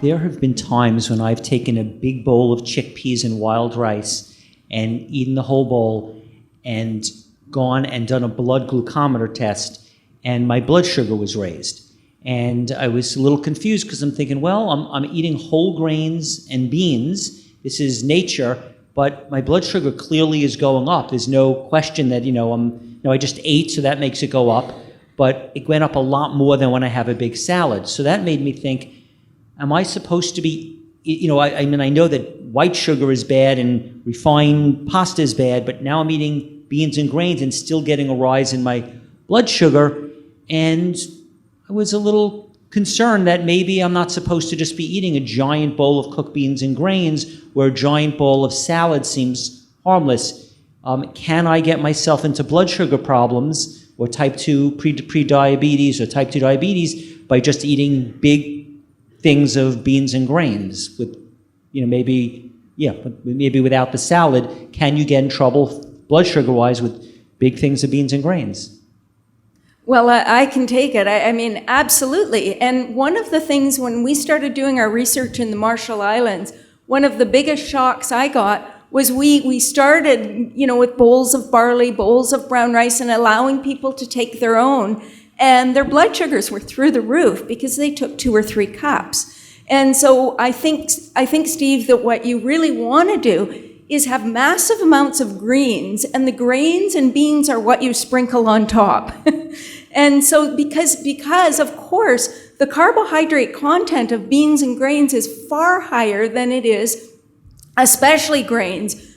There have been times when I've taken a big bowl of chickpeas and wild rice and eaten the whole bowl and gone and done a blood glucometer test, and my blood sugar was raised. And I was a little confused because I'm thinking, well, I'm eating whole grains and beans. This is nature, but my blood sugar clearly is going up. There's no question that, I just ate, so that makes it go up. But it went up a lot more than when I have a big salad. So that made me think, am I supposed to be, I know that white sugar is bad and refined pasta is bad, but now I'm eating beans and grains and still getting a rise in my blood sugar. And I was a little concerned that maybe I'm not supposed to just be eating a giant bowl of cooked beans and grains where a giant bowl of salad seems harmless. Can I get myself into blood sugar problems or type 2 pre-diabetes or type 2 diabetes by just eating big things of beans and grains with, maybe without the salad? Can you get in trouble blood sugar-wise with big things of beans and grains? Well, I can take it. I mean, absolutely. And one of the things when we started doing our research in the Marshall Islands, one of the biggest shocks I got was we started, with bowls of barley, bowls of brown rice, and allowing people to take their own. And their blood sugars were through the roof because they took 2 or 3 cups. And so I think, Steve, that what you really want to do is have massive amounts of greens, and the grains and beans are what you sprinkle on top. And so because of course, the carbohydrate content of beans and grains is far higher than it is, especially grains,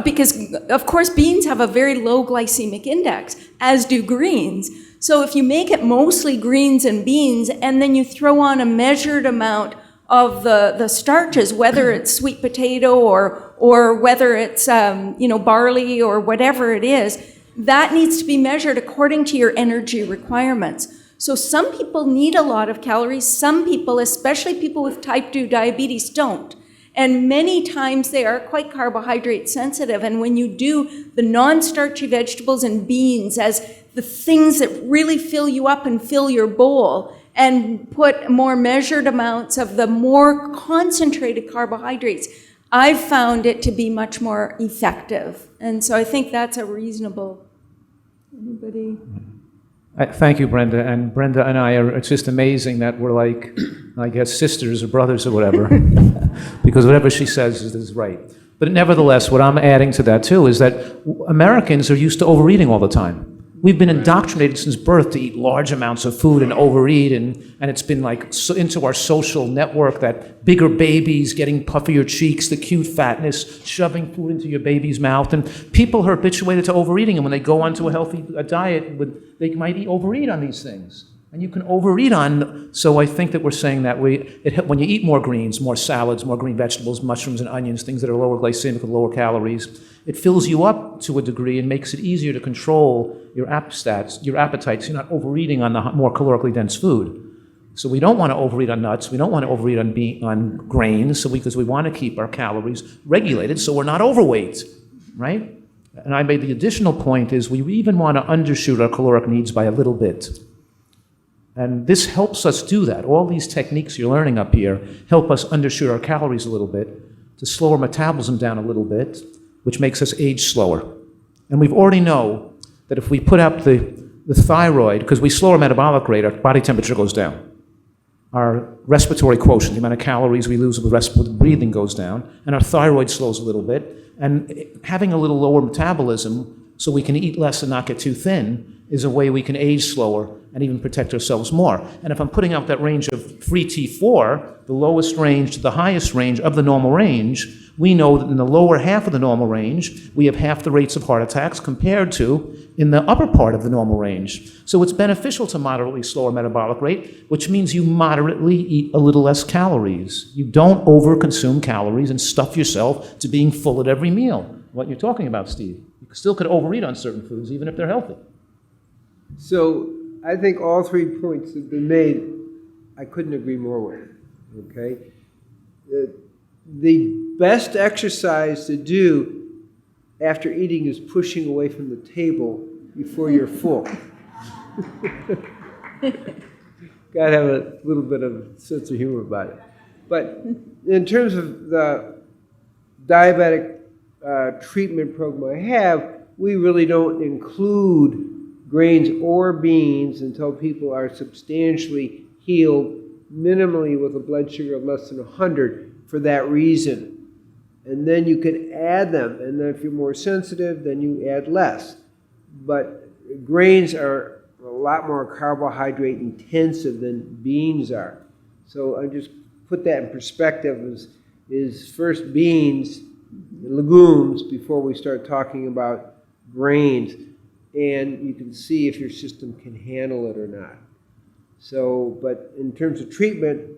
because of course beans have a very low glycemic index, as do greens. So if you make it mostly greens and beans, and then you throw on a measured amount of the starches, whether it's sweet potato or whether it's barley or whatever it is, that needs to be measured according to your energy requirements. So some people need a lot of calories. Some people, especially people with type 2 diabetes, don't. And many times they are quite carbohydrate sensitive. And when you do the non-starchy vegetables and beans as the things that really fill you up and fill your bowl, and put more measured amounts of the more concentrated carbohydrates, I've found it to be much more effective. And so I think that's a reasonable. Anybody? Thank you, Brenda. And Brenda and I it's just amazing that we're like, I guess, sisters or brothers or whatever, because whatever she says is right. But nevertheless, what I'm adding to that too is that Americans are used to overeating all the time. We've been indoctrinated since birth to eat large amounts of food and overeat, and it's been like into our social network that bigger babies, getting puffier cheeks, the cute fatness, shoving food into your baby's mouth, and people are habituated to overeating, and when they go onto a diet, they might overeat on these things. And you can overeat on, so I think that we're saying that when you eat more greens, more salads, more green vegetables, mushrooms and onions, things that are lower glycemic and lower calories, it fills you up to a degree and makes it easier to control your appetites. You're not overeating on the more calorically dense food. So we don't want to overeat on nuts. We don't want to overeat on grains, because we want to keep our calories regulated so we're not overweight, right? And I made the additional point is we even want to undershoot our caloric needs by a little bit. And this helps us do that. All these techniques you're learning up here help us undershoot our calories a little bit, to slow our metabolism down a little bit, which makes us age slower. And we already know that if we put up the thyroid, because we slow our metabolic rate, our body temperature goes down. Our respiratory quotient, the amount of calories we lose with breathing, goes down, and our thyroid slows a little bit. And having a little lower metabolism so we can eat less and not get too thin is a way we can age slower and even protect ourselves more. And if I'm putting out that range of free T4, the lowest range to the highest range of the normal range, we know that in the lower half of the normal range, we have half the rates of heart attacks compared to in the upper part of the normal range. So it's beneficial to moderately slow our metabolic rate, which means you moderately eat a little less calories. You don't overconsume calories and stuff yourself to being full at every meal. What you're talking about, Steve. You still could overeat on certain foods, even if they're healthy. So I think all 3 points have been made. I couldn't agree more with. Okay? The best exercise to do after eating is pushing away from the table before you're full. Got to have a little bit of sense of humor about it. But in terms of the diabetic treatment program I have, we really don't include grains or beans until people are substantially healed, minimally with a blood sugar of less than 100 for that reason. And then you can add them, and then if you're more sensitive, then you add less. But grains are a lot more carbohydrate intensive than beans are. So I just put that in perspective is first beans, legumes, before we start talking about grains. And you can see if your system can handle it or not. So, but in terms of treatment,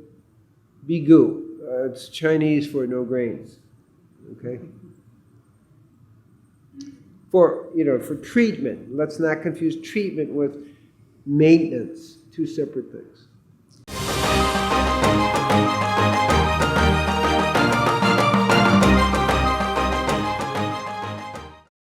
bigu. It's Chinese for no grains. Okay? For treatment, let's not confuse treatment with maintenance. Two separate things.